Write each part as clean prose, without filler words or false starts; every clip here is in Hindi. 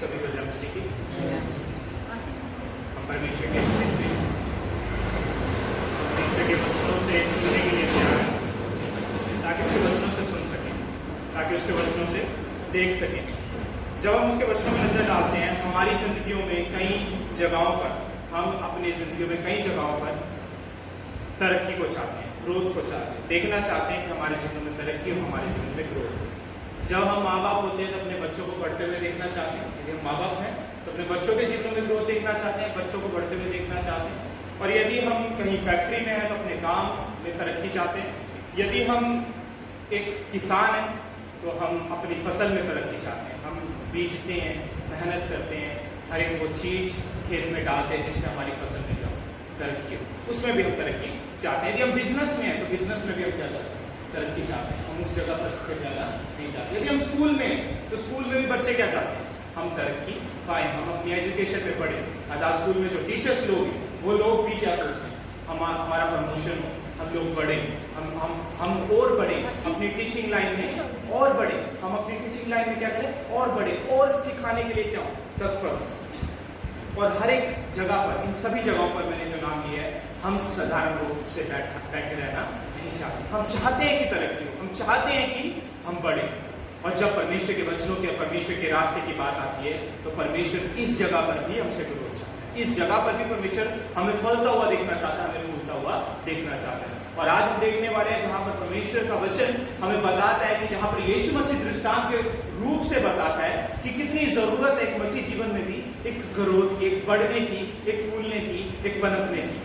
सभी को जन्म सीखी। हम परमेश्वर के स्नेह में परमेश्वर के वचनों से सुनने के लिए तैयार हैं, ताकि उसके वचनों से सुन सकें, ताकि उसके वचनों से देख सकें। जब हम उसके वचनों में नजर डालते हैं, हमारी जिंदगियों में कई जगहों पर, हम अपनी जिंदगियों में कई जगहों पर तरक्की को चाहते हैं, ग्रोथ को चाहते हैं, देखना चाहते हैं कि हमारे जीवन में तरक्की हो, हमारे जीवन में ग्रोथ हो। जब हम माँ बाप होते हैं तो अपने बच्चों को बढ़ते हुए देखना चाहते हैं। यदि हम माँ बाप हैं तो अपने बच्चों के जीवन में ग्रोथ देखना चाहते हैं, बच्चों को बढ़ते हुए देखना चाहते हैं। और यदि हम कहीं फैक्ट्री में हैं तो अपने काम में तरक्की चाहते हैं। यदि हम एक किसान हैं तो हम अपनी फसल में तरक्की चाहते हैं। हम बीजते हैं, मेहनत करते हैं, हर एक वो चीज़ खेत में डालते हैं जिससे हमारी फसल में क्या तरक्की हो, उसमें भी हम तरक्की चाहते हैं। यदि हम बिजनेस में हैं तो बिजनेस में भी हम क्या चाहते हैं, तरक्की चाहते हैं। हम उस जगह पर स्थिर रहना नहीं चाहते। यदि हम स्कूल में तो स्कूल में भी बच्चे क्या चाहते हैं, हम तरक्की पाएँ, हम अपनी एजुकेशन में पढ़ें। आज स्कूल में जो टीचर्स लोग हैं वो लोग भी क्या सोचते हैं, हमारा प्रमोशन हो, हम लोग बढ़ें, हम और बढ़ें अपनी टीचिंग लाइन में और बढ़ें। हम अपनी टीचिंग लाइन में क्या करें, और बढ़ें, और सिखाने के लिए क्या हो, तत्पर। और हर एक जगह पर, इन सभी जगहों पर मैंने जो नाम लिया है, हम साधारण रूप से बैठे रहना नहीं चाहते। हम चाहते हैं कि तरक्की हो, हम चाहते हैं कि हम बढ़ें। और जब परमेश्वर के वचनों के, परमेश्वर के रास्ते की बात आती है तो परमेश्वर इस जगह पर भी हमसे ग्रोथ चाहता है। इस जगह पर भी परमेश्वर हमें फलता हुआ देखना चाहता है, हमें फूलता हुआ देखना चाहता है। और आज हम देखने वाले हैं जहाँ पर परमेश्वर का वचन हमें बताता है कि जहाँ पर यीशु मसीह दृष्टांत के रूप से बताता है कि कितनी जरूरत है एक मसीह जीवन में भी एक ग्रोथ की, एक बढ़ने की, एक फूलने की, एक पनपने की।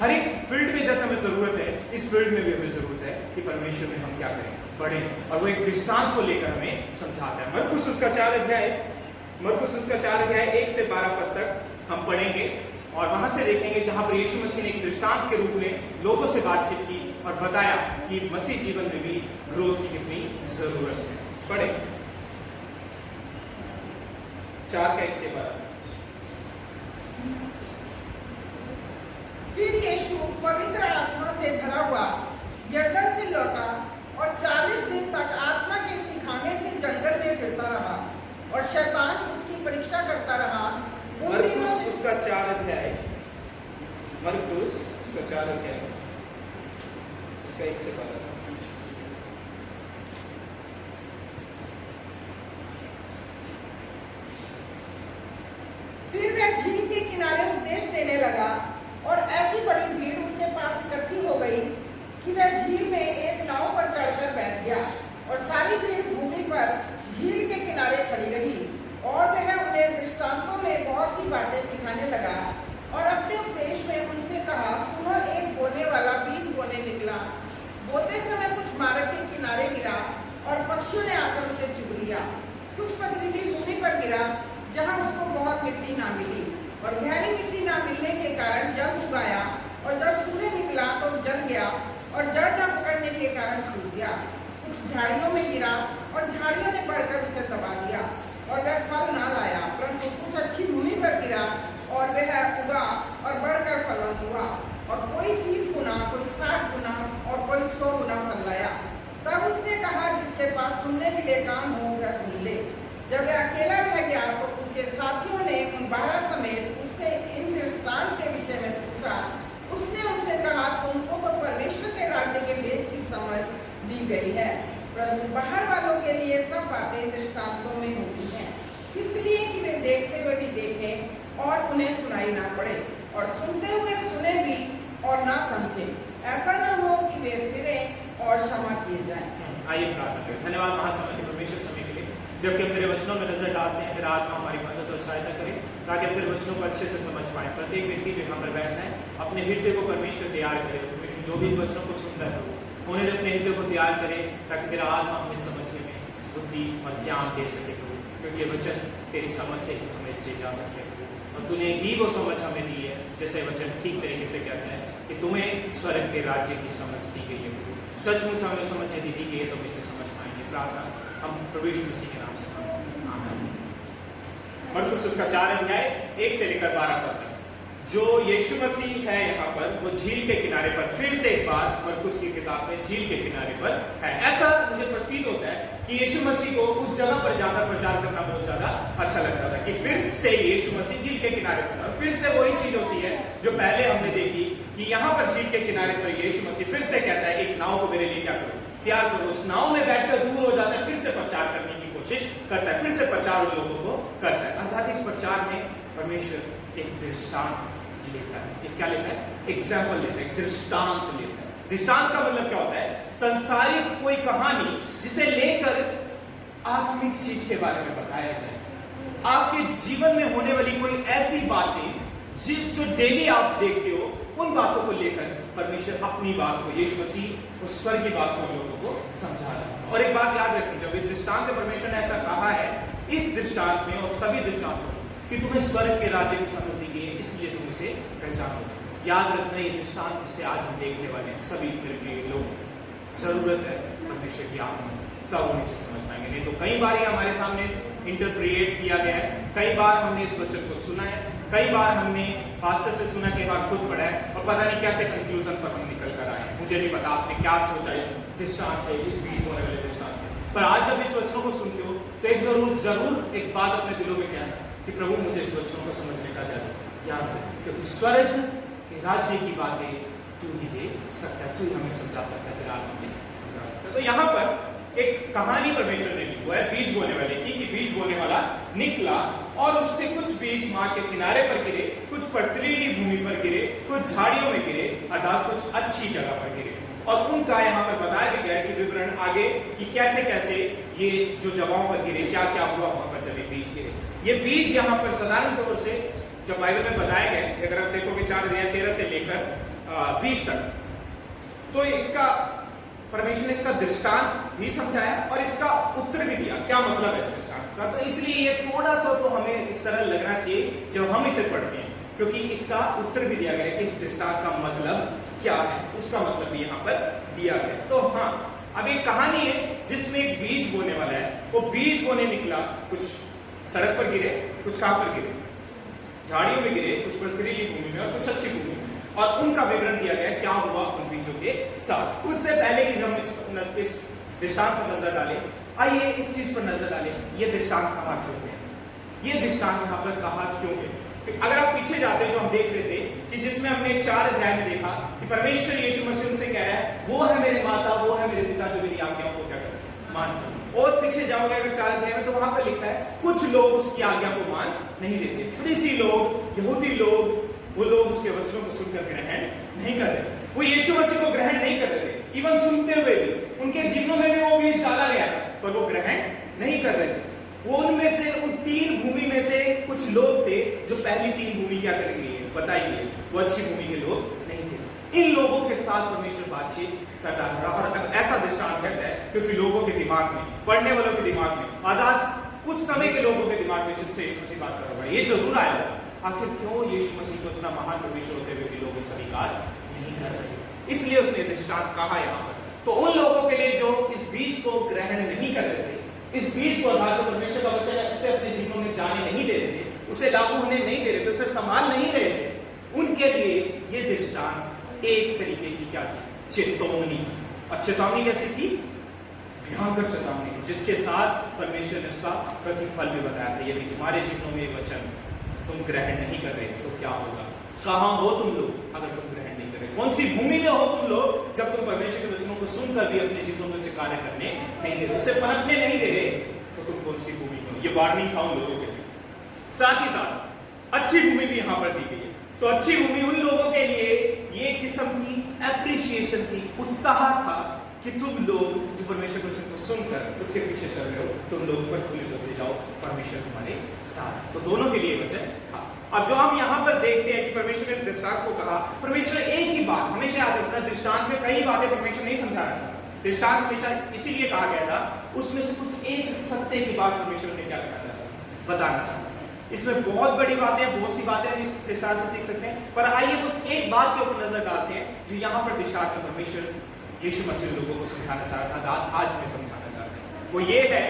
हर एक फील्ड में जैसे हमें जरूरत है, इस फील्ड में भी हमें जरूरत है कि परमेश्वर में हम क्या करें, बढ़ें। और वो एक दृष्टांत को लेकर हमें समझाता है। मरकुस उसका 4 अध्याय 1 से 12 पद तक हम पढ़ेंगे और वहां से देखेंगे जहां पर यीशु मसीह ने एक दृष्टांत के रूप में लोगों से बातचीत की और बताया कि मसीह जीवन में भी ग्रोथ की कितनी जरूरत है। पढ़े 4 का 1 से 12। फिर यीशु पवित्र आत्मा से भरा हुआ यरदन से लौटा और 40 दिन तक आत्मा के सिखाने से जंगल में फिरता रहा और शैतान उसकी परीक्षा करता रहा। मरकुस उसका 4 अध्याय, मरकुस उसका 4 अध्याय उसका 1 से 12। फिर वह झील के किनारे उपदेश देने लगा और ऐसी बड़ी भीड़ उसके पास इकट्ठी हो गई कि वह झील में एक नाव पर चढ़कर बैठ गया और सारी भीड़ भूमि पर झील के किनारे खड़ी रही। और वह उन्हें दृष्टांतों में बहुत सी बातें सिखाने लगा और अपने उपदेश में उनसे कहा, सुनो, एक बोने वाला बीज बोने निकला। बोते समय कुछ मार्ग के किनारे गिरा और पक्षियों ने आकर उसे चुग लिया। कुछ पथरीली भूमि पर गिरा जहाँ उसको बहुत मिट्टी ना मिली और गहरी मिट्टी ना मिलने के कारण जड़ उगाया और जब सूर्य निकला तो जल गया और जड़ न पकड़ने के कारण सूख गया। कुछ झाड़ियों में गिरा और झाड़ियों ने बढ़कर उसे दबा दिया और वह फल ना लाया। परंतु कुछ अच्छी भूमि पर गिरा और वह उगा और बढ़कर फलवंत हुआ और कोई 30 गुना, कोई 60 गुना और कोई 100 गुना फल लाया। तब उसने कहा, जिसके पास सुनने के लिए कान हो वह सुन ले। जब वह अकेला रह गया तो उसके साथियों ने उन 12 समेत उससे इन दृष्टांत के विषय में पूछा। उसने उनसे कहा, तुमको तो परमेश्वर के राज्य के भेद की समझ दी गई है, परंतु बाहर वालों के लिए सब बातें दृष्टांतों में होती हैं, इसलिए कि वे देखते हुए भी देखें और उन्हें सुनाई ना पड़े और सुनते हुए सुने भी और ना समझे, ऐसा ना हो कि वे फिरे और क्षमा किए जाएं। आइए प्रार्थना करें। धन्यवाद महासमय के परमेश्वर समय के लिए, जबकि हम तेरे वचनों में नजर डालते हैं, तेरा आत्मा हमारी मदद और सहायता करे ताकि हम तेरे वचनों को अच्छे से समझ पाएं। प्रत्येक व्यक्ति जो यहाँ पर बैठा है अपने हृदय को परमेश्वर तैयार करे। परमेश्वर जो भी इन वचनों को सुनता है प्रभु, उन्हें अपने हृदय को तैयार करे ताकि तेरा आत्मा हमें समझने में बुद्धि और ज्ञान दे सके प्रभु, क्योंकि ये वचन तेरी समझ से ही समझे जा सकते हैं और तूने ही वो समझ हमें दी है, जैसे वचन ठीक तरीके से कहता है कि तुम्हें स्वर्ग के राज्य की समझ दी गई है प्रभु। सचमुच हमें समझ यदि दी गई है तो हम इसे समझ पाएंगे। प्रार्थना हम प्रभु यीशु मसीह के नाम से आमीन। मरकुस उसका 4 अध्याय 1 से लेकर 12 पद तक। जो यीशु मसीह है यहाँ पर वो झील के किनारे पर फिर से एक बार मरकुस की किताब में झील के किनारे पर है। ऐसा मुझे प्रतीत होता है कि यीशु मसीह को उस जगह पर जाकर प्रचार करना बहुत ज्यादा अच्छा लगता था कि फिर से यीशु मसीह झील के किनारे पर। और फिर से वही चीज होती है जो पहले हमने देखी कि यहाँ पर झील के किनारे पर यीशु मसीह फिर से कहता है एक नाव को मेरे लिए क्या करो, तैयार करो। उस नाव में बैठकर दूर हो जाता है, फिर से प्रचार करने की कोशिश करता है, फिर से प्रचार उन लोगों को करता है। अर्थात इस प्रचार में परमेश्वर एक दृष्टांत लेता है। ये क्या लेता है? एग्जाम्पल लेता है, एक दृष्टांत लेता है। दृष्टांत का मतलब क्या होता है? संसारिक कोई कहानी जिसे लेकर आत्मिक चीज के बारे में बताया जाए। आपके जीवन में होने वाली कोई ऐसी बातें जो डेली आप देखते हो, उन बातों को लेकर परमेश्वर अपनी बात को, यीशु मसीह उस स्वर्ग की बात को लोगों को समझा रहा है। और एक बात याद रखें, जब इस दृष्टांत में परमेश्वर ने ऐसा कहा है, इस दृष्टांत में और सभी दृष्टांतों कि तुम्हें स्वर्ग के राज्य की समझ दी गई है, इसलिए तुम इसे पहचानो। याद रखना, ये दृष्टांत जिसे आज हम देखने वाले हैं, सभी मेरे लोग जरूरत है परमेश्वर की आत्मा, तब हम इसे समझ पाएंगे। नहीं तो कई बार ये हमारे सामने इंटरप्रिएट किया गया है, कई बार हमने इस वचन को सुना है, कई बार हमने पास्टर से सुना, कई बार खुद पढ़ा है और पता नहीं कैसे कंक्लूजन पर हम निकल कर आए। मुझे नहीं पता आपने क्या सोचा इस दृष्टांत से, इस बीच होने वाले दृष्टांत से, पर आज जब इस वचनों को सुनते हो तो एक जरूर एक बात अपने दिलों में कहना कि प्रभु मुझे इस वचनों को समझने का ज्ञान दे, क्योंकि स्वर्ग के राज्य की बातें तू ही दे सकता है, तू ही हमें समझा सकता है, तेरा आत्मा हमें समझा सकता है। तो यहाँ पर एक कहानी परमेश्वर ने लिखी है बीज बोने वाले की, कि बीज बोने वाला निकला और उससे कुछ बीज माँ के किनारे पर गिरे, कुछ पथरीली भूमि पर गिरे, कुछ झाड़ियों में गिरे, अर्थात कुछ अच्छी जगह पर गिरे। और उनका यहाँ पर बताया भी गया है कि विवरण आगे कि कैसे कैसे ये जो जगहों पर गिरे, क्या क्या हुआ वहां पर जब बीज गिरे। ये बीज यहाँ पर साधारण तौर से जब बाइबल में बताया गया, अगर आप देखोगे 4:13 से लेकर 20 तक, तो इसका परमेश्वर ने इसका दृष्टांत भी समझाया और इसका उत्तर भी दिया, क्या मतलब है इस दृष्टांत का। तो इसलिए ये थोड़ा सा तो हमें इस तरह लगना चाहिए जब हम इसे पढ़ते हैं, क्योंकि इसका उत्तर भी दिया गया है कि इस दृष्टांत का मतलब क्या है, उसका मतलब भी यहाँ पर दिया गया। तो हाँ, अब एक कहानी है जिसमें एक बीज बोने वाला है, वो बीज बोने निकला, कुछ सड़क पर गिरे, कुछ कहां पर गिरे, झाड़ियों में गिरे, कुछ पथरीली भूमि में और कुछ अच्छी भूमि में, और उनका विवरण दिया गया क्या हुआ उन बीजों के साथ। उससे पहले कि हम इस दृष्टांत पर नजर डालें, आइए इस चीज पर नजर डालें, ये दृष्टांत कहाँ क्यों गया, ये दृष्टांत यहाँ पर कहा क्यों गया। अगर आप पीछे जाते हैं जो हम देख रहे थे कि जिसमें हमने 4 अध्याय में देखा कि परमेश्वर यीशु मसीह उनसे कह रहा है, वो है मेरी माता, वो है मेरे पिता जो मेरी आज्ञाओं को क्या करते मानते। और पीछे जाओगे अगर 4 अध्याय में, तो वहां पर लिखा है कुछ लोग उसकी आज्ञा को मान नहीं लेते, फरीसी लोग, यहूदी लोग, वो लोग उसके वचनों को सुनकर ग्रहण नहीं कर रहे, वो यीशु मसीह को ग्रहण नहीं कर रहे थे। इवन सुनते हुए भी उनके जीवनों में भी वो बीज डाला गया था, पर वो ग्रहण नहीं कर रहे थे। वो उनमें से, उन 3 भूमि में से कुछ लोग थे जो पहली 3 भूमि क्या करेंगे बताइए, वो अच्छी भूमि के लोग नहीं थे। इन लोगों के साथ परमेश्वर बातचीत कर रहा था, और ऐसा दृष्टांत कहता है क्योंकि लोगों के दिमाग में, पढ़ने वालों के दिमाग में, अर्थात उस समय के लोगों के दिमाग में जिनसे यीशु मसीह बात कर रहा होगा, ये जरूर आया होगा, आखिर क्यों यीशु मसीह को इतना महान परमेश्वर होते हुए भी लोग स्वीकार नहीं कर रहे, इसलिए उसने दृष्टांत कहा यहाँ पर। तो उन लोगों के लिए जो इस बीज को ग्रहण नहीं कर रहे थे, इस बीज को अर्थात जो परमेश्वर का वचन है उसे अपने जीवनों में जाने नहीं दे रहे थे, उसे लागू होने नहीं दे रहे थे, उसे संभाल नहीं रहे थे, उनके लिए ये दृष्टांत एक तरीके की क्या थी, चेतावनी थी। और चेतावनी कैसी थी? भयंकर चेतावनी थी, जिसके साथ परमेश्वर ने उसका प्रतिफल भी बताया था। यदि तुम्हारे जीवनों में वचन तुम ग्रहण नहीं कर रहे तो क्या होगा, कहां हो तुम लोग अगर तुम ग्रहण नहीं कर रहे, कौन सी भूमि में हो तुम लोग जब तुम परमेश्वर के वचनों को सुनकर भी अपने जीवनों में से कार्य करने नहीं दे रहे, उसे पनपने नहीं दे रहे, तो तुम कौन सी भूमि में हो। ये वार्निंग था उन लोगों के लिए। साथ ही साथ अच्छी भूमि भी यहाँ पर दी गई है। तो अच्छी भूमि उन लोगों के लिए ये किस्म की एप्रिसिएशन थी, उत्साह था कि तुम लोग जो परमेश्वर के वचन को सुनकर उसके पीछे चल रहे हो, तुम लोग प्रफुल्लित होते जाओ, परमेश्वर तुम्हारे साथ। तो दोनों के लिए वचन था। अब जो हम यहाँ पर देखते हैं कि परमेश्वर ने इस दृष्टांत को कहा, परमेश्वर एक ही बात हमेशा याद रखना, दृष्टांत में कई बातें परमेश्वर नहीं समझाना चाहता। दृष्टांत हमेशा इसीलिए कहा गया था, उसमें से कुछ एक सत्य की बात परमेश्वर ने क्या करना चाहता, बताना चाहता। इसमें बहुत बड़ी बातें, बहुत सी बातें इस दृष्टांत से सीख सकते हैं, पर आइए उस एक बात के ऊपर नजर डालते हैं जो यहाँ पर दृष्टांत में परमेश्वर यीशु मसीह लोगों को समझाना चाह रहा था, आज हमें समझाना चाहते हैं। वो ये है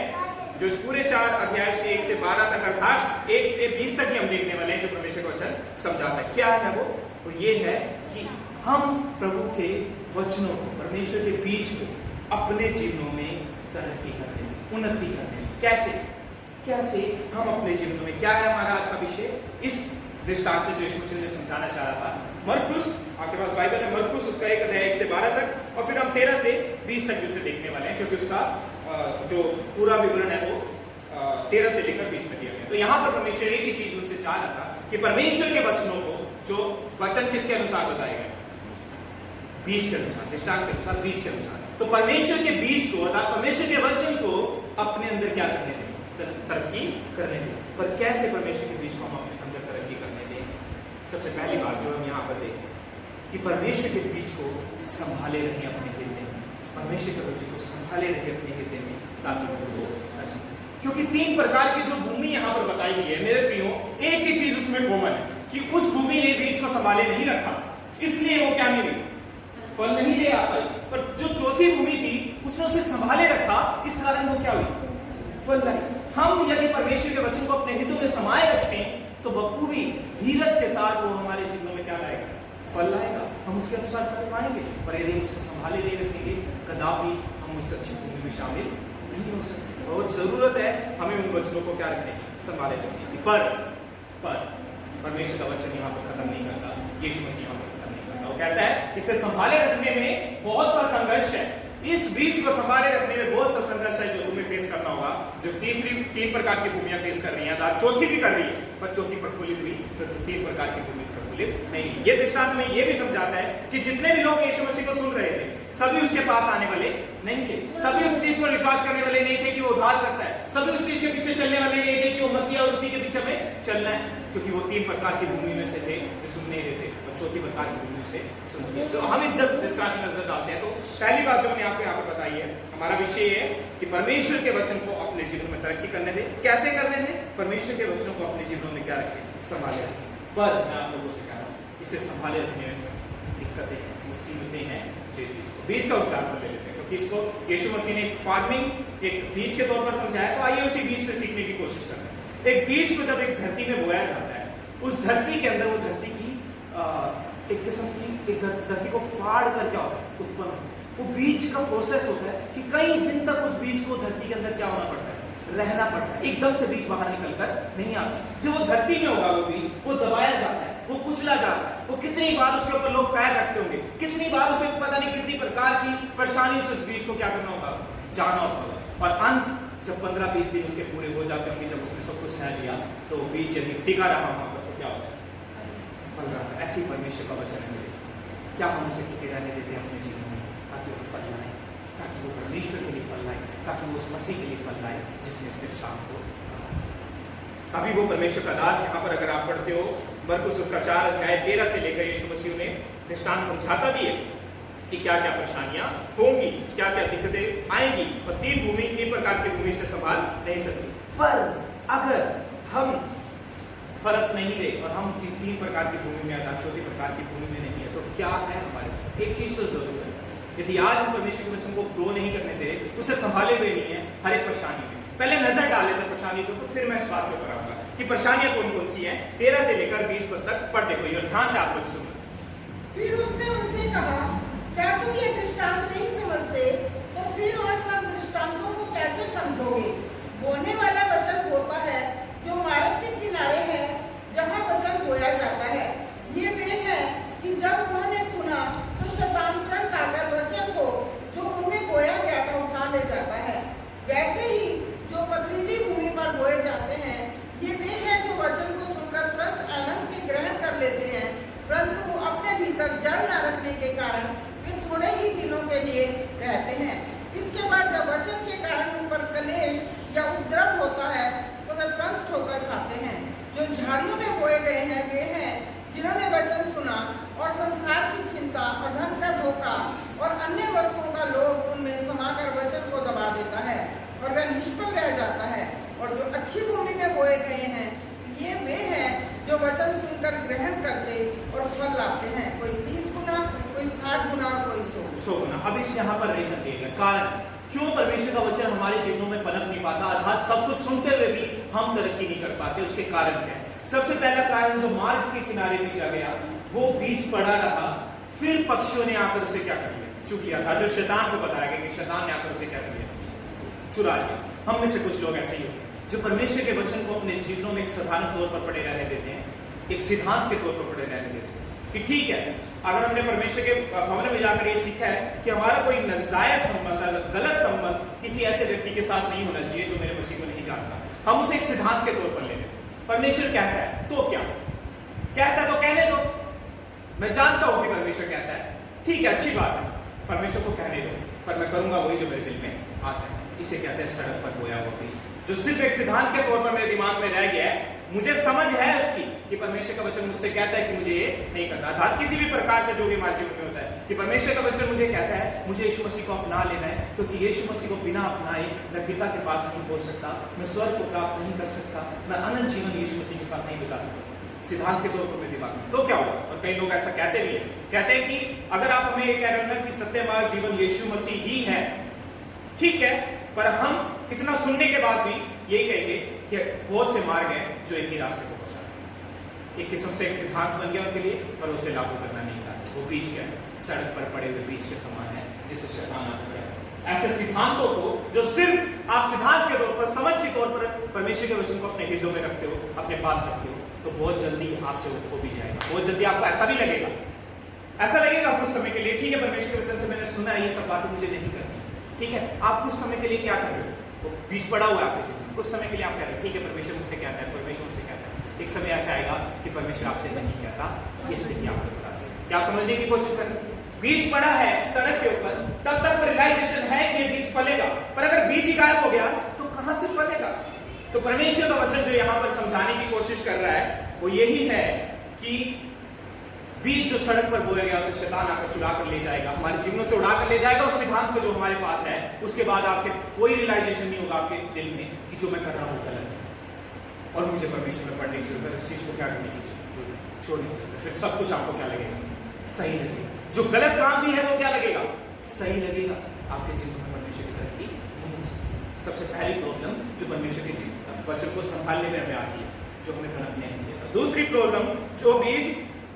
जो इस पूरे 4 अध्याय से 1 से 12 तक अर्थात 1 से 20 तक ही हम देखने वाले हैं, जो परमेश्वर का वचन समझाता है। क्या है वो ये है कि हम प्रभु के वचनों को, परमेश्वर के बीज को अपने जीवनों में तरक्की करने में, उन्नति करने में कैसे हम अपने जीवनों में, क्या है हमारा आज का विषय, इस दृष्टांत से जो यीशु मसीह ने समझाना चाह रहा था। मरकुस, आपके पास बाइबल है, मरकुस उसका 1 अध्याय 1 से 12 तक, और फिर हम 13 से 20 तक भी उसे देखने वाले हैं, क्योंकि उसका जो पूरा विवरण है वो 13 से लेकर 20 में दिया गया। तो यहाँ पर परमेश्वर एक ही चीज उनसे चाह रहा था कि परमेश्वर के वचनों को, जो वचन किसके अनुसार बताए गए, बीज के अनुसार, दृष्टांत के अनुसार, बीज के अनुसार, तो परमेश्वर के बीज को अर्थात परमेश्वर के वचन को अपने अंदर क्या करने दें, तरक्की करने दें। पर कैसे परमेश्वर के बीज को हम अपने अंदर तरक्की करने दें? सबसे पहली बात जो हम यहाँ पर देखें कि परमेश्वर के बीज को संभाले रहें अपने हृदय में, परमेश्वर के वचन को संभाले रहें अपने हृदय में, ताकि वो ग्रो कर सके। क्योंकि 3 प्रकार की जो भूमि यहाँ पर बताई गई है मेरे प्रियो, एक ही चीज उसमें कॉमन है कि उस भूमि ने बीज को संभाले नहीं रखा, इसलिए वो क्या नहीं हुई, फल नहीं ले आ पाई। पर जो चौथी भूमि थी उसने उसे संभाले रखा, इस कारण वो क्या हुई, फल लाई। हम यदि परमेश्वर के वचन को अपने हृदय में समाये रखें तो बखूबी धीरज के साथ वो हमारे जीवनों में क्या लाएगा, फल लाएगा, हम उसके अनुसार कर पाएंगे। पर यदि हम उसे संभाले नहीं रखेंगे, कदापि हम उस अच्छी भूमि में शामिल नहीं हो सकते। बहुत जरूरत है हमें उन वचनों को क्या रखने की, संभाले रखने की। पर परमेश्वर का वचन यहाँ पर खत्म नहीं करता, यीशु मसीह यहाँ पर खत्म नहीं करता। वो कहता है इसे संभाले रखने में बहुत सा संघर्ष है, इस बीज को संभाले रखने में बहुत सा संघर्ष है जो तुम्हें फेस करना होगा। जो 3 प्रकार की भूमियां फेस कर रही हैं, चौथी भी कर रही है, पर चौथी प्रफुल्लित हुई तो 3 प्रकार की भूमि प्रफुल्लित नहीं। ये दृष्टांत में ये भी समझाता है कि जितने भी लोग यीशु मसीह को सुन रहे थे, सभी उसके पास आने वाले नहीं थे, सभी उस चीज पर विश्वास करने वाले नहीं थे कि वो उद्धार करता है, सभी उस चीज के पीछे चलने वाले नहीं थे कि वो मसीह और उसी के पीछे में चलना है, क्योंकि वो 3 प्रकार की भूमि में से थे जो सुन नहीं रहे थे, और चौथी प्रकार की भूमि से सुन रहे थे। तो हम इस जब दृष्टांत में नजर डालते हैं तो पहली बात जो मैंने आपको यहाँ पर बताई है, हमारा विषय है कि परमेश्वर के वचन को अपने जीवन में तरक्की करने दे। कैसे करने दे? परमेश्वर के वचनों को अपने जीवन में क्या रखें, संभाले रखें। पर मैं आप लोगों से कह रहा हूँ, इसे संभाले रखने में दिक्कतें हैं, मुसीबतें हैं। बीज का एग्जाम्पल ले लेते हैं, क्योंकि इसको यीशु मसीह ने फार्मिंग एक बीज के तौर पर समझाया, तो आइए उसी बीज से सीखने की कोशिश करते हैं। एक बीज को जब एक धरती में बोया जाता है, उस धरती के अंदर वो धरती की एक किस्म की एक धरती को फाड़ कर क्या होता है, उत्पन्न होता है। वो बीज का प्रोसेस होता है कि कई दिन तक उस बीज को धरती के अंदर क्या होना पड़ता है, रहना पड़ता है। एकदम से बीज बाहर निकल कर नहीं आता। जब वो धरती में होगा वो बीज, वो दबाया जाता है, वो कुचला जाता है, वो कितनी बार उसके ऊपर लोग पैर रखते होंगे, कितनी बार उसे पता नहीं कितनी प्रकार की परेशानी से उस बीज को क्या करना होगा, जाना होगा। और अंत जब 15-20 दिन उसके पूरे हो जाते होंगे, जब उसने सब कुछ सह लिया, तो बीज यदि टिका रहा वहां पर तो क्या होता है, फल रहा है। ऐसी परमेश्वर का वचन है, क्या हम उसे टिके रहने देते हैं अपने जीवन में, ताकि वो फल लाए, ताकि वो परमेश्वर के लिए फल लाए, ताकि वो उस मसीह के लिए फल लाए जिसने इसके शाम को कहा। अभी वो परमेश्वर का दास, यहाँ पर अगर आप पढ़ते हो मरकुस उसका 4 अध्याय 13 से लेकर यीशु मसीह ने दृष्टांत समझाता भी है कि क्या क्या परेशानियां होंगी, क्या क्या दिक्कतें आएंगी, और 3 प्रकार की भूमि से संभाल नहीं सकती। पर अगर हम फर्क नहीं दे और हम इन 3 प्रकार की भूमि में अर्थात चौथी प्रकार की भूमि में नहीं है, तो क्या है हमारे साथ? एक चीज तो जरूर है, यदि आज हम परमेश्वर के वचन को ग्रो नहीं करने दे, उसे संभाले हुए नहीं है हर एक परेशानी में। पहले नजर डाले थे परेशानी के ऊपर, फिर मैं इस बात के ऊपर आऊंगा कि परेशानियां कौन कौन सी हैं। 13 से लेकर 20 पद तक पढ़ देखो, ये ध्यान से आप लोग सुनो। फिर उसने उनसे कहा, क्या तुम ये दृष्टांत नहीं समझते? तो फिर और सब दृष्टांतों को कैसे समझोगे? बोने वाला वचन होता है जो मार्ग के किनारे है, जहाँ वचन बोया जाता है। ये वे है कि जब उन्होंने सुना तो शैतान तुरंत आकर वचन को जो उनमें बोया गया था उठा ले जाता है। वैसे ही जो पथरीली भूमि पर बोए जाते हैं, ये वे हैं जो वचन को सुनकर तुरंत आनंद से ग्रहण कर लेते हैं, परंतु अपने भीतर जड़ न रखने के कारण वे थोड़े ही दिनों के लिए रहते हैं। इसके बाद जब वचन के कारण उन पर क्लेश या उपद्रव होता है तो वे तुरंत ठोकर खाते हैं। जो झाड़ियों में बोए गए हैं वे हैं जिन्होंने वचन सुना और संसार की चिंता और धन का धोखा और अन्य वस्तुओं का लोभ उनमें समाकर वचन को दबा देता है और वह निष्फल रह जाता है। और जो अच्छी भूमि में बोए गए हैं, ये वे हैं जो वचन सुनकर ग्रहण करते और फल लाते हैं, कोई 30 गुना, कोई 60 गुना और कोई 100 गुना। अब इस यहाँ पर रीजन दिया गया, कारण क्यों परमेश्वर का वचन हमारे जीवनों में पनप नहीं पाता, अर्थात सब कुछ सुनते हुए भी हम तरक्की नहीं कर पाते? उसके कारण क्या है? सबसे पहला कारण, जो मार्ग के किनारे बीजा गया, वो बीज पड़ा रहा, फिर पक्षियों ने आकर उसे क्या कर लिया? चुग लिया था। जो शैतान को बताया गया कि शैतान ने आकर उसे क्या कर लिया? चुरा लिया। हम में से कुछ लोग ऐसे ही होते हैं जो परमेश्वर के वचन को अपने जीवनों में एक साधारण तौर पर पड़े रहने देते हैं, एक सिद्धांत के तौर पर पड़े रहने देते हैं कि ठीक है, अगर हमने परमेश्वर के भवन में जाकर ये सीखा है कि हमारा कोई नाजायज संबंध, गलत संबंध किसी ऐसे व्यक्ति के साथ नहीं होना चाहिए जो मेरे मसीह को नहीं जानता, हम उसे एक सिद्धांत के तौर पर ले लें। परमेश्वर कहता है तो क्या कहता है, तो कहने दो। मैं जानता हूं कि परमेश्वर कहता है, ठीक है, अच्छी बात है, परमेश्वर को कहने दो, पर मैं करूंगा वही जो मेरे दिल में आता है। इसे कहते हैं सड़क पर बोया हुआ बीज, जो सिर्फ एक सिद्धांत के तौर पर मेरे दिमाग में रह गया है। मुझे समझ है उसकी कि परमेश्वर का वचन मुझसे कहता है कि मुझे ये नहीं करना, अर्थात किसी भी प्रकार से जो भी हमारे जीवन में होता है कि परमेश्वर का वचन मुझे कहता है मुझे यीशु मसीह को अपना लेना है, क्योंकि यीशु मसीह को बिना अपनाए मैं पिता के पास नहीं पहुंच सकता, मैं स्वर्ग को प्राप्त नहीं कर सकता, मैं अनंत जीवन यीशु मसीह के साथ नहीं बिता सकता। सिद्धांत के तौर पर मेरे दिमाग में तो क्या होगा? और कई लोग ऐसा कहते भी हैं, कहते हैं कि अगर आप हमें ये कह रहे हो ना कि सत्य मार्ग जीवन यीशु मसीह ही है, ठीक है, पर हम इतना सुनने के बाद भी यही कहेंगे कि बहुत से मार्ग हैं जो एक ही रास्ते को पहुंचा रहे। एक किस्म से एक सिद्धांत बन गया उनके लिए, पर उसे लागू करना नहीं चाहते। वो बीज क्या है? सड़क पर पड़े हुए बीज के समान है, जिसे शैतान आता है। ऐसे सिद्धांतों को जो सिर्फ आप सिद्धांत के तौर पर, समझ के तौर पर परमेश्वर के वचन को अपने हृदय में रखते हो, अपने पास रखते हो, तो बहुत जल्दी आपसे वो खो भी जाएगा। बहुत जल्दी आपको ऐसा भी लगेगा, ऐसा लगेगा कुछ समय के लिए, ठीक है, परमेश्वर के वचन से मैंने सुना है, ये सब बातें मुझे नहीं करनी, ठीक है। आप कुछ समय के लिए क्या कर रहे हो? वो बीज पड़ा हुआ है आपके जीवन में, कुछ समय के लिए आप कह रहे हो ठीक है, परमेश्वर मुझसे कहता है, परमेश्वर मुझसे कहता है। एक समय ऐसा आएगा कि परमेश्वर आपसे नहीं कहता, ये स्थिति आपको पता चले। क्या आप समझने की कोशिश कर रहे हैं? बीज पड़ा है सड़क के ऊपर, तब तक वो रियलाइजेशन है कि ये बीज फलेगा, पर अगर बीज ही गायब हो गया तो कहां से फलेगा? तो परमेश्वर का वचन जो यहाँ पर समझाने की कोशिश कर रहा है वो यही है कि बीज जो सड़क पर बोया गया उसे शैतान आकर चुरा कर ले जाएगा, हमारे जीवनों से उड़ा कर ले जाएगा उस सिद्धांत को जो हमारे पास है। उसके बाद आपके कोई रियलाइजेशन नहीं होगा आपके दिल में कि जो मैं कर रहा हूँ गलत है और मुझे परमेश्वर में पढ़ने की जरूरत है, इस चीज को क्या करने की जरूरत, छोड़ने की जरूरत है। फिर सब कुछ आपको क्या लगेगा? सही लगेगा। जो गलत काम भी है वो क्या लगेगा? सही लगेगा। आपके जीवन में परमेश्वर की तरक्की नहीं हो सकती। सबसे पहली प्रॉब्लम जो परमेश्वर के जीवन वचन को संभालने में हमें आती है, जो हमें पनपने नहीं देता। दूसरी प्रॉब्लम, जो बीज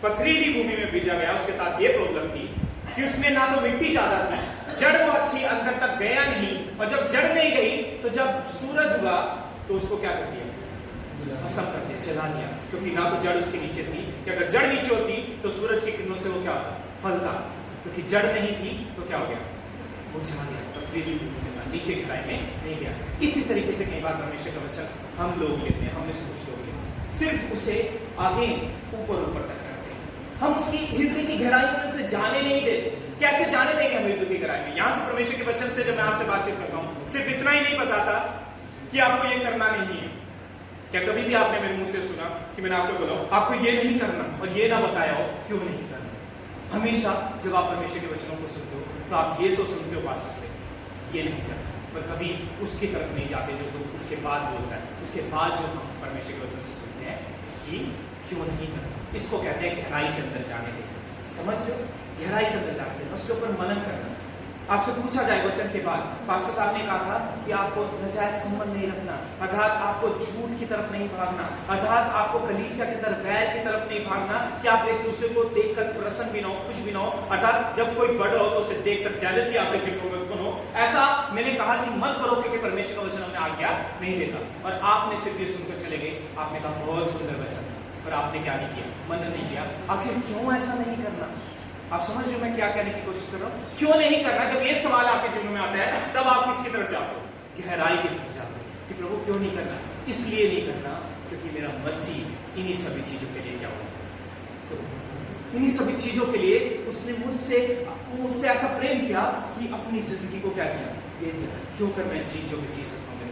पथरीली भूमि में बीजा गया उसके साथ ये प्रॉब्लम थी कि उसमें ना तो मिट्टी ज्यादा थी, जड़ वो अच्छी अंदर तक गया नहीं, और जब जड़ नहीं गई तो जब सूरज उगा तो उसको क्या कर दिया? भस्म कर दिया, जला दिया, क्योंकि ना तो जड़ उसके नीचे थी कि अगर जड़ नीचे होती तो सूरज की किरणों से वो क्या होता? फलता, क्योंकि जड़ नहीं थी तो क्या हो गया? मुरझा गया, पथरीली भूमि में, नीचे गहराई में नहीं गया। इसी तरीके से कई बार परमेश्वर का वचन हम लोग लेते हैं, हम में से कुछ लोग लेते हैं, सिर्फ उसे आगे ऊपर ऊपर तक करते हैं, हम उसकी हृदय की गहराइयों में उसे जाने नहीं देते। कैसे जाने देंगे हम हृदय की गहराई में? यहाँ से परमेश्वर के वचन से जब मैं आपसे बातचीत करता हूँ, सिर्फ इतना ही नहीं बताता कि आपको ये करना नहीं है। क्या कभी भी आपने मेरे मुंह से सुना कि मैंने आपको बोला आपको ये नहीं करना और ये ना बताया हो क्यों नहीं करना? हमेशा जब आप परमेश्वर के वचनों को सुनते हो तो आप ये तो सुनते हो पास्टर से ये नहीं करना, पर कभी उसकी तरफ नहीं जाते जो तो उसके बाद बोलता है। उसके बाद जो हम परमेश्वर के वचन से सुनते हैं कि क्यों नहीं करना, इसको कहते हैं गहराई से अंदर जाने देना। समझ लो, गहराई से अंदर जाने देना, उसके ऊपर मनन करना। आपसे पूछा जाए वचन के बाद, पास्टर साहब ने कहा था कि आपको नाजायज संबंध नहीं रखना, अर्थात आपको झूठ की तरफ नहीं भागना, अर्थात आपको कलीसिया के अंदर वैर की तरफ नहीं भागना कि आप एक दूसरे को देखकर प्रसन्न भी ना हो, खुश भी ना हो, अर्थात जब कोई बढ़ हो तो उसे देखकर जेलसी आपके जीवन में उत्पन्न हो। ऐसा मैंने कहा कि मत करो, क्योंकि परमेश्वर का वचन हमें आज्ञा नहीं देता। और आपने सिर्फ ये सुनकर चले गए, आपने कहा बहुत सुंदर वचन है, पर आपने क्या नहीं किया? मनन नहीं किया। आखिर क्यों ऐसा नहीं करना? आप समझ रहे हो मैं क्या कहने की कोशिश कर रहा हूँ? क्यों नहीं करना? जब ये सवाल आपके जीवन में आता है तब आप किसकी तरफ जाते हो? गहराई की तरफ जाते हो कि प्रभु क्यों नहीं करना? इसलिए नहीं करना क्योंकि मेरा मसीह इन्हीं सभी चीजों के लिए क्या हुआ, इन्हीं सभी चीजों के लिए उसने मुझसे ऐसा प्रेम किया कि अपनी जिंदगी को क्या किया? दे दिया। क्यों कर मैं चीजों में जी सकता हूँ?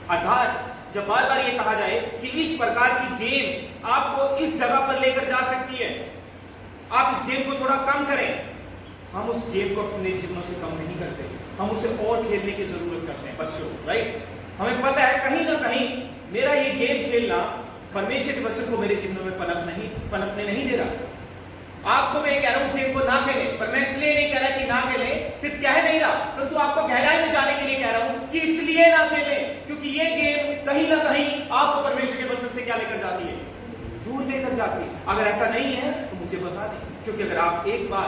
अर्थात जब बार बार ये कहा जाए कि इस प्रकार की गेम आपको इस जगह पर लेकर जा सकती है, आप इस गेम को थोड़ा कम करें, हम उस गेम को अपने जीवनों से कम नहीं करते, हम उसे और खेलने की जरूरत करते हैं। बच्चों, राइट, हमें पता है कहीं ना कहीं मेरा ये गेम खेलना परमेश्वर के वचन को मेरे जीवन में पनपने नहीं दे रहा। आपको मैं कह रहा हूं उस गेम को ना खेलें, पर मैं इसलिए नहीं कह रहा कि ना खेलें, सिर्फ कह नहीं रहा, परंतु आपको गहराई में जाने के लिए कह रहा हूं कि इसलिए ना खेलें क्योंकि ये गेम कहीं ना कहीं आपको परमेश्वर के वचन से क्या लेकर जाती है, दूर लेकर जाती है। अगर ऐसा नहीं है तो मुझे बता दें, क्योंकि अगर आप एक बार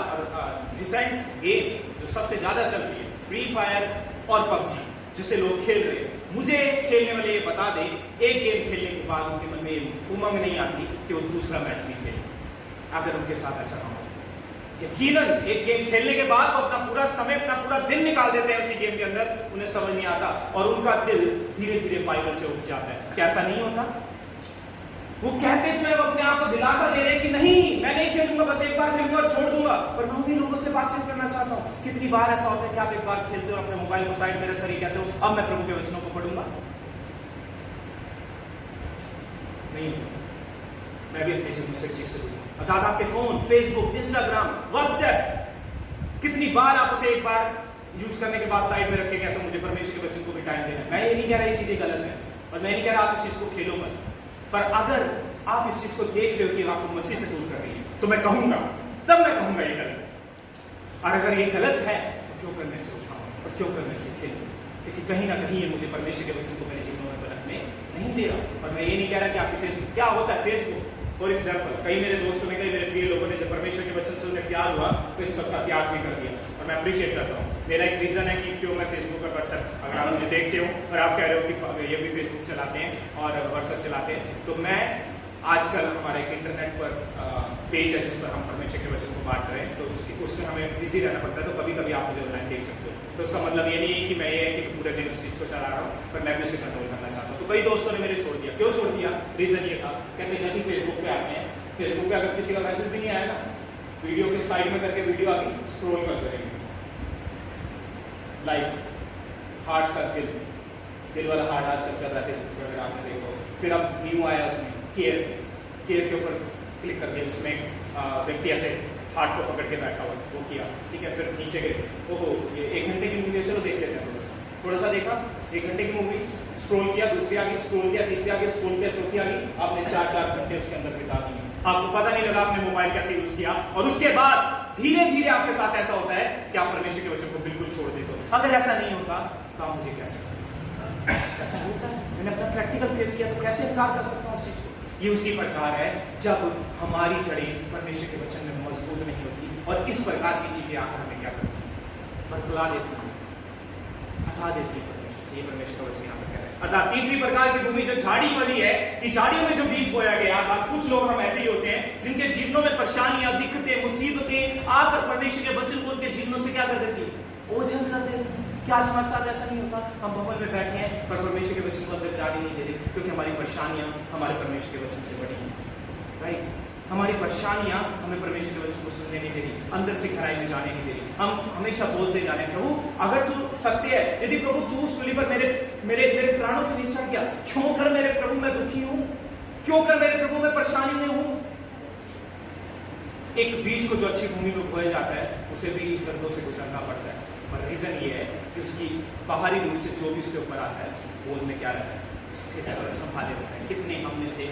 रिसेंट गेम जो सबसे ज्यादा चल रही है फ्री फायर और पबजी जिसे लोग खेल रहे हैं, मुझे खेलने वाले ये बता दें एक गेम खेलने के बाद उनके मन में उमंग नहीं आती कि वो दूसरा मैच भी खेले। अगर उनके साथ ऐसा ना हो, यकीनन एक गेम खेलने के बाद वो अपना पूरा समय, अपना पूरा दिन निकाल देते हैं उसी गेम के अंदर, उन्हें समझ नहीं आता और उनका दिल धीरे धीरे बाइबल से उठ जाता है। क्या ऐसा नहीं होता? वो कहते हुए अपने आप को दिलासा दे रहे कि नहीं मैं नहीं खेलूंगा, बस एक बार खेलूंगा और छोड़ दूंगा, पर मैं उन्हीं लोगों से बातचीत करना चाहता हूं। कितनी बार ऐसा होता है कि आप एक बार खेलते हो, अपने मोबाइल को साइड में रखकर कहते हो अब मैं प्रभु के वचनों को पढ़ूंगा? नहीं, मैं भी अपनी जिंदगी से चीज से गुजरा। अर्थात आपके फोन, फेसबुक, इंस्टाग्राम, व्हाट्सएप, कितनी बार आप उसे एक बार यूज करने के बाद साइड में रख के कहते हो मुझे परमेश्वर के वचन को भी टाइम देना है। मैं ये नहीं कह रहा ये चीजें गलत है और मैं नहीं कह रहा आप इस चीज को खेलो मत, पर अगर आप इस चीज को देख रहे हो कि आपको मसीह से दूर कर रही है तो मैं कहूंगा, तब मैं कहूंगा ये गलत है। और अगर ये गलत है तो क्यों करने से उठाओ और क्यों करने से खेलो, क्योंकि कहीं ना कहीं ये मुझे परमेश्वर के वचन को मेरे जीवन में पलटने नहीं दे रहा। और मैं ये नहीं कह रहा कि आपकी फेसबुक क्या होता है। फेसबुक फॉर एग्जाम्पल, कई मेरे दोस्तों ने, कई मेरे प्रिय लोगों ने जब परमेश्वर के वचन से उन्हें प्यार हुआ तो इन सबका त्याग भी कर दिया और मैं अप्रिशिएट करता हूँ। मेरा एक रीजन है कि क्यों मैं फेसबुक और व्हाट्सएप, अगर आप मुझे देखते हो और आप कह रहे हो कि ये भी फेसबुक चलाते हैं और व्हाट्सएप चलाते हैं, तो मैं आजकल हमारे एक इंटरनेट पर पेज है जिस पर हम परमेश्वर के वचन को बांट रहे हैं, तो उसमें हमें बिजी रहना पड़ता है, तो कभी कभी आप मुझे ऑनलाइन देख सकते हो। तो उसका मतलब ये नहीं है कि मैं ये है कि पूरे दिन उस चीज़ को चला रहा हूँ, पर मैं भी उसे कंट्रोल करना चाहता हूँ। तो कई दोस्तों ने मेरे छोड़ दिया। क्यों छोड़ दिया? रीजन ये था, कहते जैसे फेसबुक पे आते हैं, फेसबुक पे अगर किसी का मैसेज भी नहीं आया ना, वीडियो के साइड में करके वीडियो आगे स्क्रॉल करते रहेंगे, लाइक हार्ट का दिल वाला हार्ट आजकल चल रहा है फेसबुक पर, अगर आपने देखो। फिर अब न्यू आया उसमें केयर के ऊपर क्लिक करके जिसमें व्यक्ति ऐसे हार्ट को पकड़ के बैठा हुआ, वो किया, ठीक है। फिर नीचे गए, ओहो ये 1 घंटे की मूवी है, चलो देख लेते हैं थोड़ा सा देखा, 1 घंटे की मूवी, स्क्रॉल किया, दूसरी आगे स्क्रॉल किया, तीसरी आगे स्क्रॉल किया, चौथी आगे, आपने 4 घंटे उसके अंदर बिता दिए। आपको पता नहीं लगा आपने मोबाइल कैसे यूज किया, और उसके बाद धीरे धीरे आपके साथ ऐसा होता है कि आप परमेश्वर के वचन को बिल्कुल छोड़ देते हो। अगर ऐसा नहीं होता तो आप मुझे कैसे करें? ऐसा होता है, मैंने अपना प्रैक्टिकल फेस किया, तो कैसे इनकार कर सकता हूँ उस चीज को? ये उसी प्रकार है जब हमारी जड़ें परमेश्वर के वचन में मजबूत नहीं होती और इस प्रकार की चीजें आकर हमें क्या करती है, बतला देती है, हटा देती है परमेश्वर से। ये परमेश्वर का वचन यहाँ पर कह रहा है। अर्थात तीसरी प्रकार की भूमि जो झाड़ी वाली है, कि झाड़ियों में जो बीज बोया गया। कुछ लोग हम ऐसे ही होते हैं जिनके जीवनों में परेशानियां, दिक्कतें, मुसीबतें आकर परमेश्वर के वचन को उनके जीवनों से क्या कर देती है, ओझल कर देती है। क्या आज हमारे साथ ऐसा नहीं होता? हम भवन में बैठे हैं पर परमेश्वर के वचन को अंदर जाने नहीं दे रहे, क्योंकि हमारी परेशानियां हमारे परमेश्वर के वचन से बड़ी हैं, राइट? हमारी परेशानियां हमें परमेश्वर के वचन को सुनने नहीं दे रही, अंदर से गहराई में जाने नहीं दे रही। हम हमेशा बोलते जा रहे हैं, प्रभु अगर तू सत्य है, यदि प्रभु तू उस सूली पर मेरे मेरे मेरे प्राणों के लिए चढ़ गया, क्यों कर मेरे प्रभु मैं दुखी हूं, क्यों कर मेरे प्रभु मैं परेशानी में हूं। एक बीज को जो अच्छी भूमि में बोया जाता है उसे भी इस दर्दों से गुजरना पड़ता है, पर रीजन ये है कि उसकी बाहरी रूप से जो भी उसके ऊपर आता है वो उनमें क्या रहता है, स्थिर और संभाले रहता है। कितने हम में से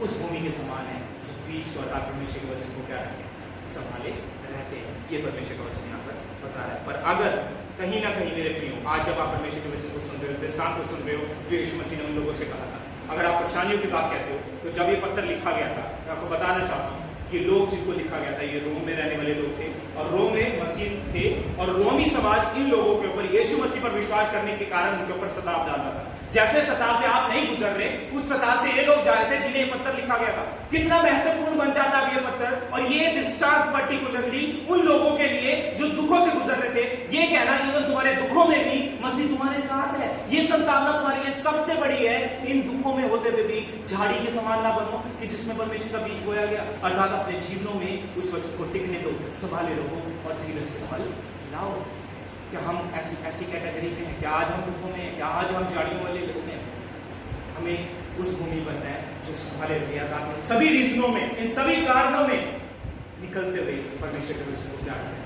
उस भूमि के समान है जो बीज को अर्थात परमेश्वर के वचन को क्या रहते हैं, संभाले रहते हैं। ये परमेश्वर का वचन यहाँ पर बता रहा है। पर अगर कहीं ना कहीं मेरे प्रियो, आज जब आप परमेश्वर के वचन को सुन रहे हो, दृष्टांत को सुन रहे हो जो यीशु मसीह ने उन लोगों से कहा था, अगर आप परेशानियों की बात कहते हो, तो जब ये पत्र लिखा गया था, मैं आपको बताना चाहता हूँ, ये लोग जिनको लिखा गया था ये रोम में रहने वाले लोग थे और रोम में मसीह थे, और रोमी समाज इन लोगों के ऊपर यीशु मसीह पर विश्वास करने के कारण उनके ऊपर सताव डाल रहा था। जैसे सताव से आप नहीं गुजर रहे, उस सताव से ये लोग जा रहे थे जिन्हें ये पत्र लिखा गया था। कितना महत्वपूर्ण बन जाता है ये पत्र, और ये दृष्टांत पर्टिकुलरली उन लोगों के लिए जो दुखों से गुजर रहे थे, ये कहना इवन तुम्हारे दुखों में भी मसीह तुम्हारे साथ है, ये संतावना तुम्हारे लिए सबसे बड़ी है। इन दुखों में होते हुए भी झाड़ी के समान ना बनो कि जिसमें परमेश्वर का बीज बोया गया, अर्थात अपने जीवनों में उस वचन को टिकने दो, संभाले रहो और धीरज से फल लाओ। क्या हम ऐसी कैटेगरी में हैं? क्या आज हम दुखों में हैं? क्या आज हम झाड़ियों वाले लोग हैं? हमें उस भूमि बनना है जो संभाले रहे, अर्थात सभी रीजनों में, इन सभी कारणों में निकलते हुए परमेश्वर के वचन को क्या करें,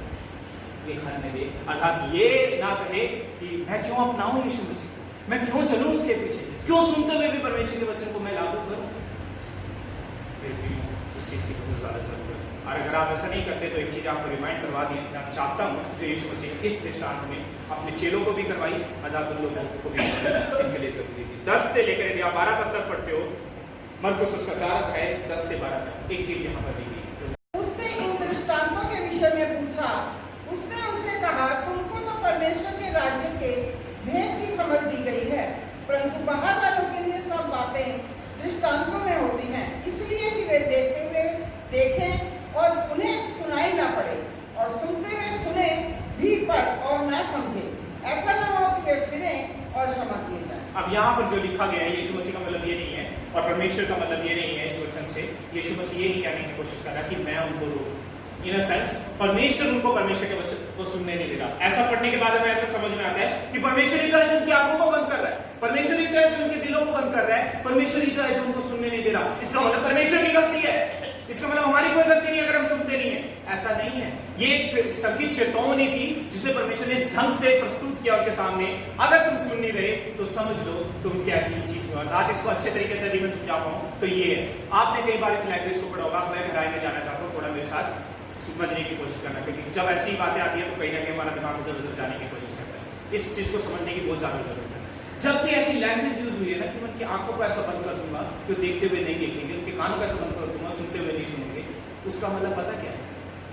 ये खाने दे। अर्थात ये ना कहे कि मैं क्यों अपनाऊं यीशु मसीह को, मैं क्यों चलूं उसके पीछे, क्यों सुनते हुए भी परमेश्वर के वचन को मैं लागू करूं। इस चीज़ की बहुत ज़्यादा ज़रूरत है। और अगर आप ऐसा नहीं करते तो एक चीज़ आपको रिमाइंड करवा देना चाहता हूँ जो यीशु मसीह इस दृष्टांत में अपने चेलों को भी करवाई, अर्थात उन लोगों को भी जिनके लिए जरूरी थी। 10 से लेकर यदि आप 12 पद तक पढ़ते हो, मरकुस उसका 4 अध्याय 10 से 12 तक, एक चीज़ यहाँ पर दी गई है। उससे इन दृष्टांतों के विषय में पूछा। उसने उनसे कहा, तुमको तो परमेश्वर के राज्य के भेद की समझ दी गई है, परंतु बाहर वालों के लिए सब बातें दृष्टांतों में होती हैं, इसलिए कि वे देखते हुए देखें और उन्हें सुनाई ना पड़े, और सुनते हुए सुने भी पर और ना समझे, ऐसा ना हो कि वे फिरें और क्षमा किए जाएं। अब यहाँ पर जो लिखा गया है, यीशु मसीह का मतलब ये नहीं है और परमेश्वर का मतलब ये नहीं है। इस वचन से यीशु मसीह ये नहीं कहने की कोशिश कर रहा कि मैं उनको रोकूं। इन अ सेंस परमेश्वर उनको परमेश्वर के वचन को सुनने नहीं दे रहा। ऐसा पढ़ने के बाद हमें ऐसा समझ में आता है कि परमेश्वर ही तो है जो उनकी आंखों को बंद कर रहा है, परमेश्वर ही तो है जो उनके दिलों को बंद कर रहा है, परमेश्वर ही तो है जो उनको सुनने नहीं दे रहा। इसका मतलब परमेश्वर की गलती है, इसका मतलब हमारी कोई गलती नहीं अगर हम सुनते नहीं है। ऐसा नहीं है। ये एक संगीत चेतावनी थी जिसे परमेश्वर ने इस ढंग से प्रस्तुत किया उनके सामने, अगर तुम सुन नहीं रहे तो समझ लो तुम कैसी चीज में। और इसको अच्छे तरीके से यदि मैं समझा पाऊं तो ये है, आपने कई बार इस लैंग्वेज को पढ़ा होगा। मैं गहराई में जाना चाहता हूँ, थोड़ा मेरे साथ समझने की कोशिश करना, क्योंकि जब ऐसी बातें आती है तो कहीं ना कहीं हमारा दिमाग उधर उधर जाने की कोशिश करता है। इस चीज को समझने की बहुत ज्यादा जरूरत है। जब भी ऐसी लैंग्वेज यूज हुई है ना कि मैं उनकी आंखों को ऐसा बंद कर दूंगा कि वो देखते हुए नहीं देखेंगे, उनके कानों को ऐसा बंद कर दूंगा सुनते हुए नहीं सुनेंगे, उसका मतलब पता क्या है?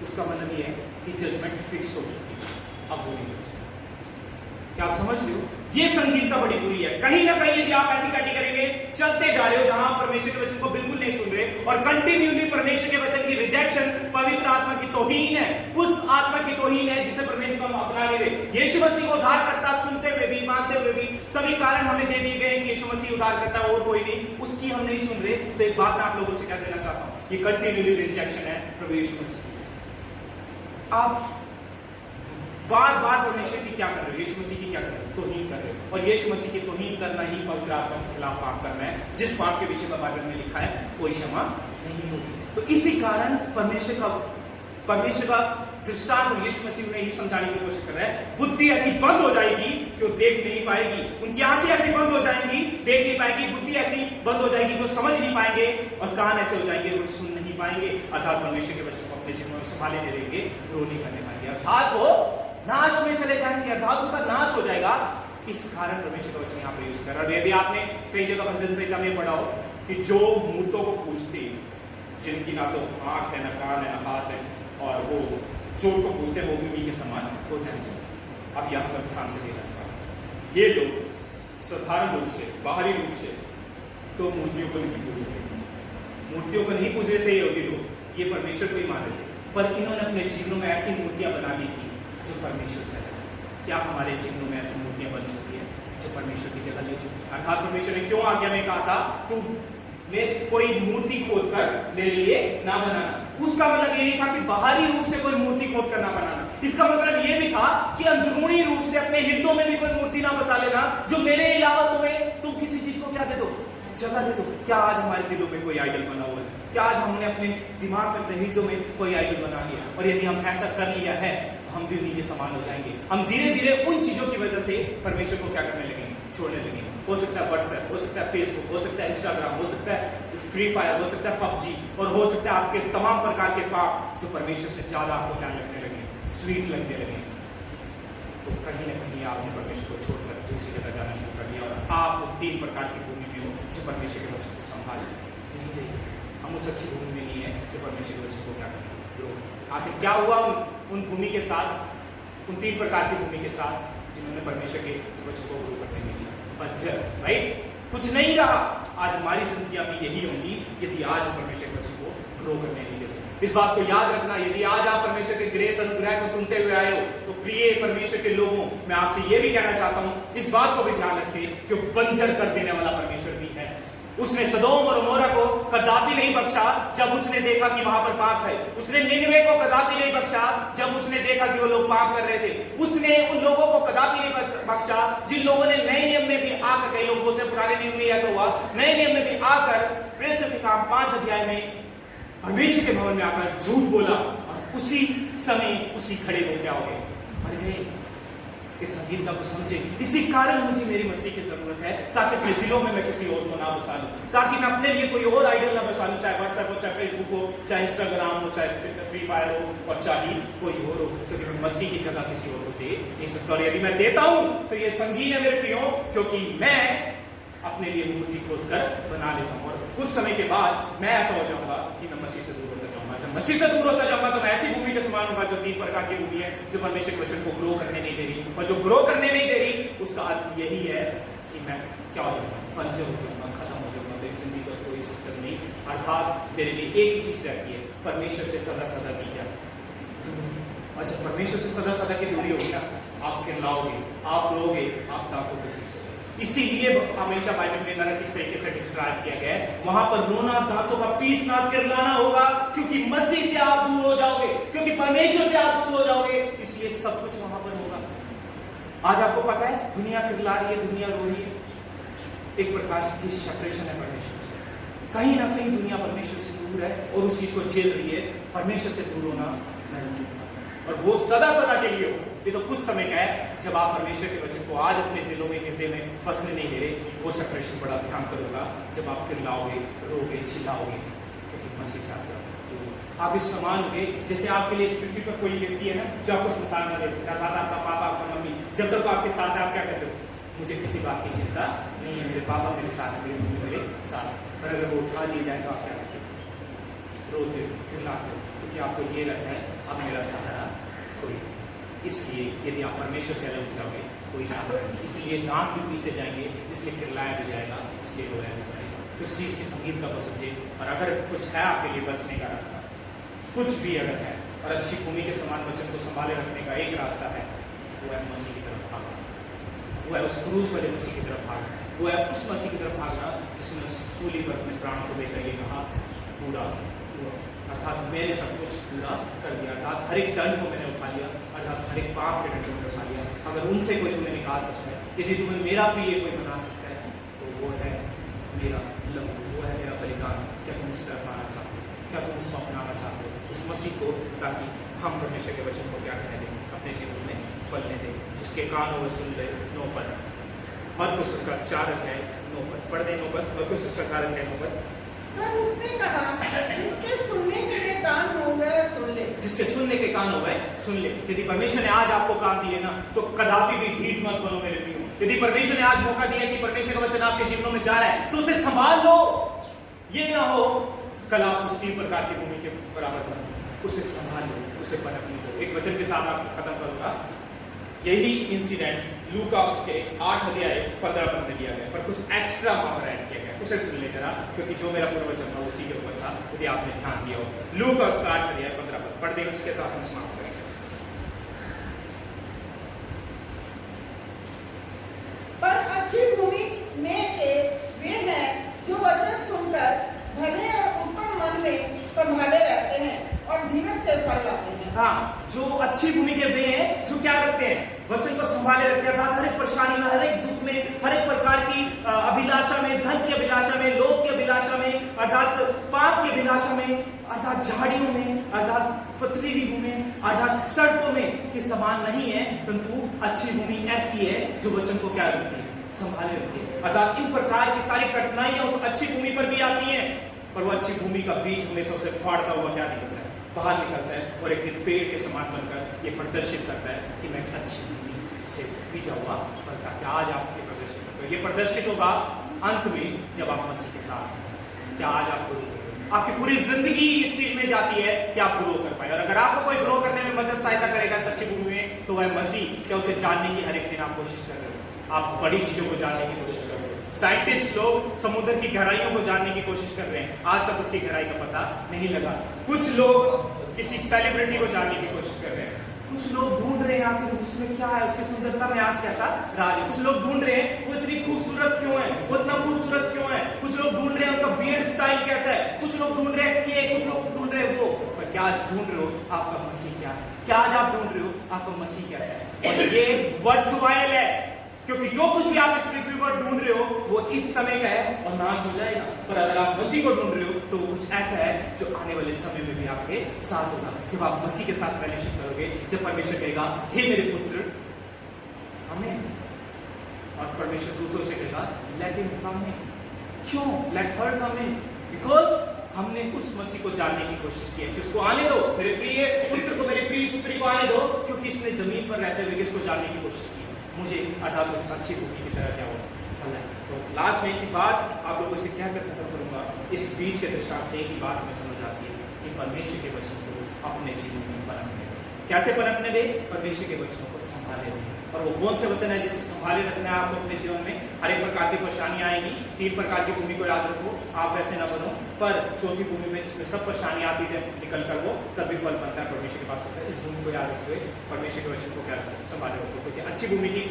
उसका मतलब ये है कि जजमेंट फिक्स हो चुकी है, अब वो नहीं हो सकती। क्या आप समझ रहे हो? ये संगीनता बड़ी बुरी है। कहीं ना कहीं यदि आप ऐसी कैटेगरी में चलते जा रहे हो जहां परमेश्वर के वचन को बिल्कुल नहीं सुन रहे और कंटिन्यूली परमेश्वर के वचन की रिजेक्शन पवित्र आत्मा की तौहीन है, उस आत्मा की तौहीन है जिसे परमेश्वर को हम अपना नहीं रहे। यीशु मसीह को उद्धार करता सुनते हुए भी, मानते हुए भी सभी कारण हमें दे दिए गए कि यीशु मसीह उद्धार करता है और कोई नहीं, उसकी हम नहीं सुन रहे। तो एक बात मैं आप लोगों से क्या देना चाहता हूं, ये कंटिन्यूली रिजेक्शन है प्रभु यीशु मसीह की। आप बार बार परमेश्वर की क्या कर रहे हो, यीशु मसीह की क्या कर रहे हो? तौहीन कर रहे हो। और यीशु मसीह की तौहीन करना ही पवित्र आत्मा के खिलाफ पाप करना है, जिस पाप के विषय में बाइबल में लिखा है कोई क्षमा नहीं होगी। तो इसी कारण परमेश्वर का दृष्टांत और यीशु मसीह ने ही समझाने की कोशिश कर रहा है। बुद्धि ऐसी बंद हो जाएगी कि वो देख नहीं पाएगी, उनकी आंखें ऐसी बंद हो जाएंगी, देख नहीं पाएगी, बुद्धि ऐसी बंद हो जाएगी जो समझ नहीं पाएंगे, और कान ऐसे हो जाएंगे वो सुन नहीं पाएंगे, अर्थात परमेश्वर के वचन को अपने जीवन में संभाले नहीं रहेंगे, ग्रो नहीं करने पाएंगे, अर्थात वो नाश में चले जाएंगे, अर्थात उनका नाश हो जाएगा। इस कारण परमेश्वर का वचन यहाँ पर यूज कर रहा है। और यदि आपने कई जगह भजन संहिता में पढ़ा हो कि जो मूर्तों को पूजते, जिनकी ना तो आंख है, ना कान है, ना हाथ है, और वो जो उनको पूजते हैं वो भी उन्हीं के समान हो जाएंगे। अब यहाँ पर ध्यान से देना चाहिए, ये लोग साधारण रूप से, बाहरी रूप से तो मूर्तियों को नहीं पूज रहे, मूर्तियों को नहीं पूज रहे थे यहूदी लोग, ये परमेश्वर को ही मान रहे थे, पर इन्होंने अपने जीवनों में ऐसी मूर्तियां बना ली थी जो परमेश्वर से अलग है। क्या हमारे जीवनों में ऐसी मूर्तियां बन चुकी है जो परमेश्वर की जगह ले चुकी है? अर्थात परमेश्वर ने क्यों आज्ञा में कहा था तू कोई मूर्ति खोद कर मेरे लिए ना बनाना? उसका मतलब ये नहीं था कि बाहरी रूप से कोई मूर्ति खोद कर ना बनाना, इसका मतलब ये भी था कि अंदरूनी रूप से अपने हृदयों में भी कोई मूर्ति ना बसा लेना जो मेरे अलावा तुम किसी चीज को क्या दे दो, जगह दे दो। क्या आज हमारे दिलों में कोई आइडल बना हुआ है? क्या आज हमने अपने दिमाग में, अपने हृदयों में कोई आइडल बना लिया? और यदि हम ऐसा कर लिया है तो हम भी उन्हीं के समान हो जाएंगे। हम धीरे धीरे उन चीजों की वजह से परमेश्वर को क्या करने लगेंगे? छोड़ने लगेंगे। हो सकता है व्हाट्सएप, हो सकता है फेसबुक, हो सकता है इंस्टाग्राम, हो सकता है फ्री फायर, हो सकता है पबजी, और हो सकता है आपके तमाम प्रकार के पाप जो परमेश्वर से ज्यादा आपको क्या लगने लगे, स्वीट लगने लगे। तो कहीं ना कहीं आपने परमेश्वर को छोड़कर दूसरी जगह जाना शुरू कर दिया और आप 3 प्रकार की भूमि में हो जो परमेश्वर के वचन को संभाल नहीं रही। हम उस अच्छी भूमि में नहीं है जो परमेश्वर के वचन को क्या करेंगे। आखिर क्या हुआ उन भूमि के साथ, उन 3 प्रकार की भूमि के साथ जिन्होंने परमेश्वर के वचन को ग्रो करने में दिया? बंजर, राइट? कुछ नहीं रहा। आज हमारी जिंदगियां भी यही होंगी यदि आज हम परमेश्वर के वचन को ग्रो करने नहीं देते। इस बात को याद रखना, यदि आज आप परमेश्वर के ग्रेस अनुग्रह को सुनते हुए आए हो तो प्रिय परमेश्वर के लोगों, मैं आपसे यह भी कहना चाहता हूं, इस बात को भी ध्यान रखें कि वो बंजर कर देने वाला परमेश्वर भी है। उसने सदोम और अमोरा को कदापि नहीं बख्शा जब उसने देखा कि वहां पर पाप है। उसने निनवे को कदापि नहीं बख्शा जब उसने देखा कि वो लोग पाप कर रहे थे। उसने उन लोगों को कदापि नहीं बख्शा जिन लोगों ने नए नियम में भी आकर, कई लोग बोलते हैं पुराने नियम में ऐसा हुआ, नए नियम में भी आकर प्रेरितों के काम 5 अध्याय में परमेश्वर के भवन में आकर झूठ बोला और उसी समय उसी खड़े हो क्या हो गए, मर गए। इस संगीत को समझे। इसी कारण मुझे मेरी मसीह की जरूरत है, ताकि अपने दिलों में मैं किसी और को ना बसा लूं, ताकि मैं अपने लिए कोई और आइडल ना बसा लूं, चाहे व्हाट्सएप हो, चाहे फेसबुक हो, चाहे इंस्टाग्राम हो, चाहे फ्री फायर हो, और चाहे कोई और हो, क्योंकि मैं मसीह की जगह किसी और को दे नहीं सकता। और यदि मैं देता हूं तो ये संगीन है मेरे प्रियो, क्योंकि मैं अपने लिए मूर्ति खोद कर बना लेता हूं, और कुछ समय के बाद मैं ऐसा हो जाऊंगा कि मैं मसीह से दूर होता जाऊंगा। जब मसीह से दूर होता जाऊंगा तो मैं ऐसी भूमि के समान होगा जो 3 प्रकार की भूमि है, जो परमेश्वर के वचन को ग्रो करने नहीं दे रही, और जो ग्रो करने नहीं दे रही उसका अर्थ यही है कि मैं क्या हो जाऊंगा, बंजर हो जाऊंगा, खत्म हो जाऊंगा, मेरी जिंदगी का कोई स्तर नहीं। अर्थात मेरे लिए एक ही चीज रहती है, परमेश्वर से सदा सदा की क्या दूरी। और जब परमेश्वर से सदा सदा की दूरी होगी ना, आप खिलाओगे, आप रोगे, आप दांतों को पीसोगे। इसीलिए हमेशा बाइबल में नरक किस तरीके से डिस्क्राइब किया गया है, वहां पर रोना, दांतों का पीसना, किरलाना होगा, क्योंकि मसीह से आप दूर हो जाओगे, क्योंकि परमेश्वर से आप दूर हो जाओगे, इसलिए सब कुछ वहां पर होगा। आज आपको पता है दुनिया किरला रही है, दुनिया रो रही है, एक प्रकार की सेपरेशन है परमेश्वर से। कहीं ना कहीं दुनिया परमेश्वर से दूर है और उस चीज को झेल रही है। परमेश्वर से दूर होना नहीं, और वो सदा सदा के लिए हो। ये तो कुछ समय का है, जब आप परमेश्वर के वचन को आज अपने दिलों में, हृदय में बसने नहीं दे रहे, वो सेपरेशन बड़ा भयंकर होगा जब आप चिल्लाओगे, रोगे, चिल्लाओगे, क्योंकि मसीह से आप इस समान होंगे जैसे आपके लिए इस पृथ्वी पर कोई व्यक्ति है ना जो आपको संतान ना दे सकता, आपका पापा, आपका मम्मी, जब तक आपके साथ है आप क्या कहते हो, मुझे किसी बात की चिंता नहीं है, मेरे पापा मेरे साथ है, मेरी मम्मी मेरे साथ। पर अगर वो उठा लिए जाए तो आप क्या करते हो, रोते हो, चिल्लाते हो, क्योंकि आपको ये लगता है अब मेरा सहारा कोई। इसलिए यदि आप परमेश्वर से अलग हो जाओगे कोई सहारा नहीं, इसलिए दांत भी पीसे जाएंगे, इसलिए किरलाया भी जाएगा, इसलिए रोया भी जाएगा। तो इस चीज़ की संगीत का समझे। और अगर कुछ है आपके लिए बचने का रास्ता, कुछ भी अगर है, और अच्छी भूमि के समान वचन को संभाले रखने का एक रास्ता है, वो है मसीह की तरफ भागना, वो है उस क्रूस वाले मसीह की तरफ भागना, वो है उस मसीह की तरफ भागना जिसने सूली पर अपने प्राण को देकर ये कहा पूरा हुआ, अर्थात मैंने सब कुछ पूरा कर दिया, अर्थात हर एक दंड को मैंने उठा लिया, अर्थात हर एक पाप के दंड को मैंने उठा लिया। अगर उनसे कोई तुम्हें निकाल सकता है, यदि तुम्हें मेरा प्रिय कोई बना सकता है, तो वो है मेरा लहू, वो है मेरा बलिदान। क्या तुम उस तरफ आना चाहते हो, क्या तुम उसको अपनाना चाहते हो, उस मसीह को, ताकि हम परमेश्वर के वचन को क्या कहने दें, अपने जीवन में फलने दें। जिसके कान हो सुन ले। 9 पद, मरकुस उसका 4 अध्याय 9 पद पढ़ दें। 9 पद, मरकुस उसका 4 अध्याय 9 पद। तब उसने कहा, जिसके सुनने के लिए कान हो गए सुन ले। जिसके सुनने के कान हो गए सुन ले। यदि परमेश्वर ने आज आपको काम दिए ना, तो कदापि भी ढीठ मत बनो मेरे प्रियो। यदि परमेश्वर ने आज मौका दिया कि परमेश्वर का वचन आपके जीवनों में जा रहा है, तो उसे संभाल लो। ये ना हो कल आप उस 3 प्रकार की भूमि के बराबर बनो, उसे संभाल लो, उसे पनपने दो। एक वचन के साथ आपको खत्म करूंगा। यही इंसिडेंट लूका उसके 8 अध्याय 15 पद में दिया गया, पर कुछ एक्स्ट्रा वहां ऐड किया गया, उसे सुन ले जरा, क्योंकि जो मेरा पूरा वचन था उसी के ऊपर था, यदि आपने ध्यान दिया हो। लूका उसका 8 अध्याय 15 पद पढ़ दें, उसके साथ हम समाप्त करेंगे। पर अच्छी भूमि में के वे हैं जो वचन सुनकर भले और उत्तम मन में संभाले रहते हैं और धीरज से फल लाते हैं। हाँ, जो अच्छी भूमि के वे हैं जो क्या रखते हैं, वचन को संभाले रखते हैं, हर एक परेशानी में, हर एक दुख में, हर एक प्रकार की अभिलाषा में, धन की अभिलाषा में, लोभ की अभिलाषा में, अर्थात पाप की अभिलाषा में, अर्थात झाड़ियों में, अर्थात पथरीली भूमि में, अर्थात सड़कों में के समान नहीं है, परंतु अच्छी भूमि ऐसी है जो वचन को क्या रखती है, संभाले रखती है। अर्थात इन प्रकार की सारी कठिनाइयां उस अच्छी भूमि पर भी आती हैं, पर वो अच्छी भूमि का बीज हमेशा उसे फाड़ता हुआ क्या निकलता है, बाहर निकलता है, और एक दिन पेड़ के समान बनकर ये प्रदर्शित करता है कि मैं अच्छी भूमि से बीजा हुआ फल था। क्या आज आप ये प्रदर्शित करते हो? ये प्रदर्शित होगा अंत में जब आप मसीह के साथ हैं। क्या आज आप ग्रो करोगे? आपकी पूरी जिंदगी इस चीज में जाती है कि आप ग्रो कर पाए, और अगर आपको कोई ग्रो करने में मदद सहायता करेगा सच्ची भूमि में, तो वह मसीह। क्या उसे जानने की हर एक दिन आप कोशिश कर रहे हो? आप बड़ी चीजों को जानने की कोशिश कर रहे हो। साइंटिस्ट लोग समुद्र की गहराइयों को जानने की कोशिश कर रहे हैं, आज तक उसकी गहराई का पता नहीं लगा। कुछ लोग किसी सेलिब्रिटी को जानने की कोशिश कर रहे हैं, कुछ लोग ढूंढ रहे हैं आखिर उसमें क्या है, उसकी सुंदरता में आज कैसा राज है। कुछ लोग ढूंढ रहे हैं वो इतनी खूबसूरत क्यों है, वो इतना खूबसूरत क्यों है। कुछ लोग ढूंढ रहे हैं उनका बियर्ड स्टाइल कैसा है, कुछ लोग ढूंढ रहे हैं ये, कुछ लोग ढूंढ रहे हैं वो। पर क्या आज ढूंढ रहे हो आपका मसीह क्या है? क्या आज आप ढूंढ रहे हो आपका मसीह कैसा है? और ये वर्थवाइल है, क्योंकि जो कुछ भी आप इस पृथ्वी पर ढूंढ रहे हो वो इस समय का है और नाश हो जाएगा। पर अगर आप मसीह को ढूंढ रहे हो तो वो कुछ ऐसा है जो आने वाले समय में भी आपके साथ होगा। जब आप मसीह के साथ फेलोशिप करोगे, जब परमेश्वर कहेगा हे मेरे पुत्र कम इन। और परमेश्वर दूसरों से कहेगा लेट हिम कम इन। क्यों? Let her come in, because हमने उस मसीह को जानने की कोशिश की है कि उसको आने दो, मेरे प्रिय पुत्र को, मेरी प्रिय पुत्री को आने दो, क्योंकि इसने जमीन पर रहते हुए किसको जानने की कोशिश की है? मुझे। अर्थात वो सच्ची भूमि की तरह क्या हो फल है। तो लास्ट में एक ही बात आप लोगों से कहकर खत्म करूंगा। इस बीज के दृष्टांत से एक ही बात हमें समझ आती है कि परमेश्वर के वचन को अपने जीवन में पनपने दे। कैसे पनपने दे? परमेश्वर के वचनों को संभाले दे। और वो कौन से वचन है जिसे संभाले रखना है आपको अपने जीवन में? हर एक प्रकार की परेशानियां आएंगी, 3 प्रकार की भूमि को याद रखो, आप वैसे ना बनो, पर चौथी भूमि में जिसमें सब परेशानियां आती थे निकल कर वो तब भी फल बनता है, परमेश्वर के पास होता है। इस भूमि को याद रखते हुए परमेश्वर के वचन को क्या संभाले रखो, क्योंकि अच्छी भूमि की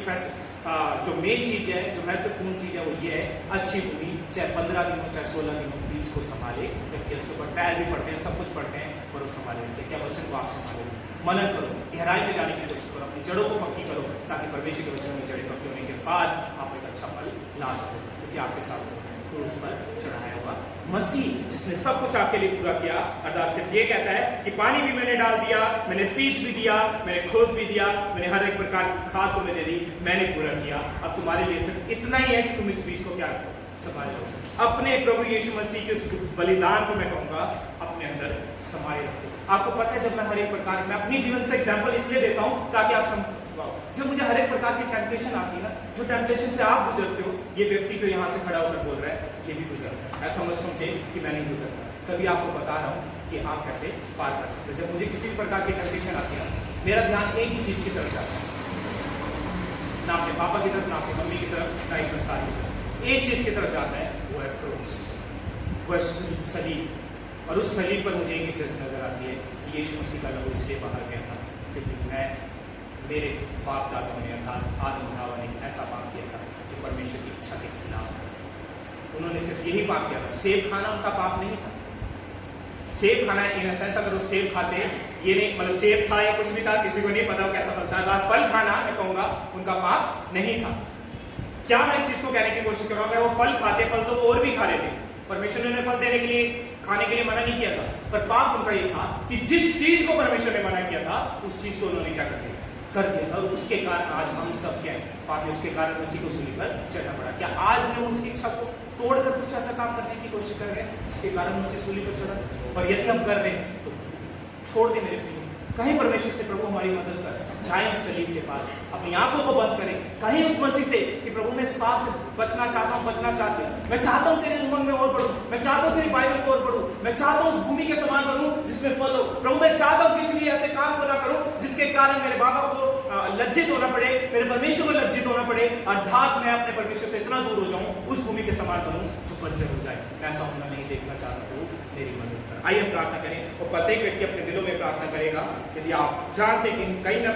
जो मेन चीज है, जो महत्वपूर्ण चीज है वो ये है, अच्छी भूमि चाहे 15 दिन हो चाहे 16 दिन हो, बीज को संभाले व्यक्ति, उसके ऊपर पैर भी पड़ते हैं, सब कुछ पढ़ते हैं, पर वो संभाले रखते हैं। क्या वचन को आप संभाले, मनन करो, गहराई में जाने की कोशिश करो, अपनी जड़ों को पक्की करो, ताकि परमेश्वर के वचन में जड़ें पक्की होने के बाद आप एक अच्छा फल ला सको, क्योंकि आपके साथ क्रूस पर चढ़ाया हुआ मसीह जिसने सब कुछ आपके लिए पूरा किया। अर्थात सिर्फ ये कहता है कि पानी भी मैंने डाल दिया, मैंने सींच भी दिया, मैंने खोद भी दिया, मैंने हर एक प्रकार की खाद तुम्हें दे दी, मैंने पूरा किया। अब तुम्हारे लिए सिर्फ इतना ही है कि तुम इस बीज को क्या संभाल लो, अपने प्रभु यीशु मसीह के उस बलिदान को मैं कहूँगा अपने अंदर समाये रखो। आपको पता है, जब मैं हर एक प्रकार, मैं अपनी जीवन से एग्जाम्पल इसलिए देता हूँ ताकि आप समझ पाओ। जब मुझे हर एक प्रकार की टेम्पटेशन आती है ना, जो टेम्पटेशन से आप गुजरते हो, ये व्यक्ति जो यहाँ से खड़ा होकर बोल रहा है ये भी गुजरता है, ऐसा मत समझे कि मैं नहीं गुजरता। तभी आपको बता रहा हूँ कि आप कैसे पार कर सकते हो। जब मुझे किसी भी प्रकार की टेम्पटेशन आती है, मेरा ध्यान एक ही चीज की तरफ जाता है, ना अपने पापा की तरफ, ना अपनी मम्मी की तरफ, ना ही संसार की तरफ। एक चीज की तरफ जाता है, वो है क्रूस, वो है सलीब। और उस सलीब पर मुझे एक ही चीज नजर आती है कि यीशु मसीह का लहू इसलिए बाहर गया था क्योंकि मेरे बाप दादाओं ने अर्थात आदम और हव्वा ने एक ऐसा पाप किया था जो परमेश्वर की इच्छा के खिलाफ था। उन्होंने सिर्फ यही पाप किया था। सेब खाना उनका पाप नहीं था। सेब खाना इन सेंस, अगर वो सेब खाते, ये नहीं मतलब सेब था या कुछ भी था, किसी को नहीं पता वो कैसा फल था। फल खाना मैं कहूँगा उनका पाप नहीं था। क्या मैं इस चीज को कहने की कोशिश कर रहा हूँ? अगर वो फल खाते, फल तो वो और भी खा रहे थे, परमेश्वर ने उन्हें फल देने के लिए, खाने के लिए मना नहीं किया था, पर पाप उनका ये था कि जिस चीज को परमेश्वर ने मना किया था उस चीज को उन्होंने क्या कर दिया, और उसके कारण आज हम सब क्या है पापी, उसके कारण मसीह को सूली पर चढ़ना पड़ा। क्या आज भी हम उसकी इच्छा को तोड़कर कुछ ऐसा काम करने की कोशिश कर रहे हैं जिसके कारण मसीह सूली पर चढ़ा? और यदि हम कर रहे हैं तो छोड़ दे मेरे प्रिय, कहीं परमेश्वर से प्रभु हमारी मदद कर, जाए उस सलीब के पास, अपनी आंखों को बंद करें, कहीं उस मसीह से कि प्रभु मैं इस पाप से बचना चाहता हूँ, बचना चाहती हूँ, मैं चाहता हूँ तेरे उमंग में और बढ़ूँ, मैं चाहता हूँ तेरी बाइबल को और पढ़ूँ, मैं चाहता हूँ उस भूमि के समान बनूँ जिसमें फल हो। प्रभु मैं चाहता हूँ किसी भी ऐसे काम को ना करूँ जिसके कारण मेरे बाबा को लज्जित होना पड़े, मेरे परमेश्वर को लज्जित होना पड़े, अर्थात मैं अपने परमेश्वर से इतना दूर हो जाऊँ, उस भूमि के समान बनूँ जो बंजर हो जाए। मैं ऐसा होना नहीं देखना चाहता हूँ, मेरी मदद कर। आइए हम प्रार्थना करें, और प्रत्येक व्यक्ति अपने दिलों में प्रार्थना करेगा। यदि आप जानते कि कहीं ना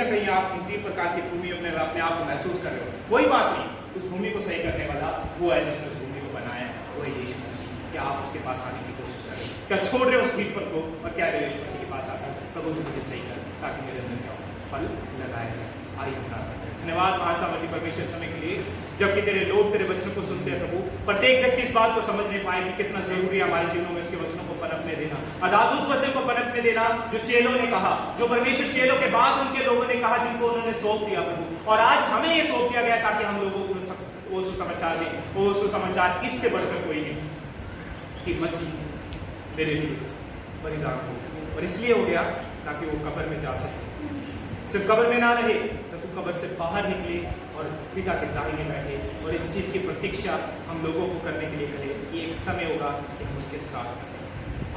कहीं आप उन 3 प्रकार की भूमि अपने आप को महसूस कर रहे हो, कोई बात नहीं, उस भूमि को सही करने वाला वो है जिसने उस भूमि को बनाया, वो है यीशु मसीह। क्या आप उसके पास आने की कोशिश कर रहे हो? क्या छोड़ रहे हो उस ठीठपन को और कह रहे हो यीशु मसीह के पास आकर प्रभु तू मुझे सही कर, ताकि मेरे अंदर क्या हो, फल लगाया जाए। आइए हम प्रार्थना करें। धन्यवाद महासामर्थी परमेश्वर समय के लिए, जबकि तेरे लोग तेरे वचनों को सुनते हैं प्रभु, प्रत्येक व्यक्ति इस बात को समझ नहीं पाए कि कितना जरूरी है हमारे जीवनों में इसके वचनों को पनपने देना, अर्थात उस वचन को पनपने देना जो चेलों ने कहा, जो परमेश्वर चेलों के बाद उनके लोगों ने कहा, जिनको उन्होंने सौंप दिया प्रभु। और आज हमें ये सौंप दिया गया ताकि हम लोगों को वो सुसमाचार दें, वो सुसमाचार इससे बढ़कर कोई नहीं कि मसीह मेरे लिए बलिदान हो, और इसलिए हो गया ताकि वो कब्र में जा सके, सिर्फ कब्र में ना रहे, तो कब्र से बाहर निकले और पिता के दाहिने बैठे। और इस चीज़ की प्रतीक्षा हम लोगों को करने के लिए कहे कि एक समय होगा कि हम उसके साथ।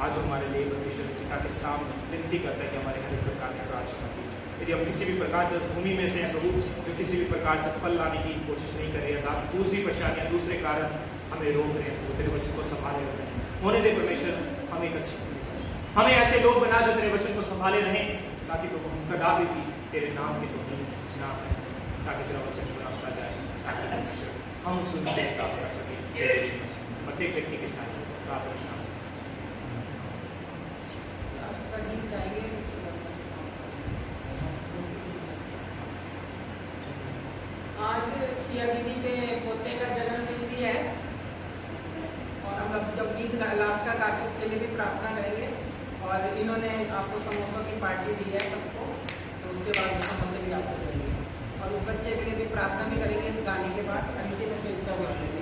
आज हमारे लिए परमेश्वर पिता के सामने विनती करता है कि हमारे हर एक प्रकार की प्रार्थना कीजिए। यदि हम किसी भी प्रकार से उस भूमि में से हैं प्रभु, जो किसी भी प्रकार से फल लाने की कोशिश नहीं कर रहे हैं, आप दूसरी परेशानियाँ, दूसरे कारण हमें रोक रहे हैं, वो तेरे वचन को संभाले रहे हैं, होने दे परमेश्वर। हम एक हमें ऐसे लोग बना जो तेरे वचन को संभाले रहें, ताकि प्रभु हम कदापि भी तेरे नाम की तौहीन ना करें, ताकि तेरा वचन पूरा होता जाए, ताकि परमेश्वर हम उस उम्मीद को प्राप्त कर सकें। प्रत्येक व्यक्ति के साथ प्राप्त कर सकें। आज सिया दीदी के पोते का जन्मदिन भी है, और हम लोग जब गीत लास्ट का गा के उसके लिए भी प्रार्थना करेंगे। और इन्होंने आपको समोसों की पार्टी दी है सबको, तो उसके बाद समोसे भी आपको देंगे, और उस बच्चे के लिए प्रार्थना भी करेंगे इस गाने के बाद और इसी में से इच्छा मांगेंगे।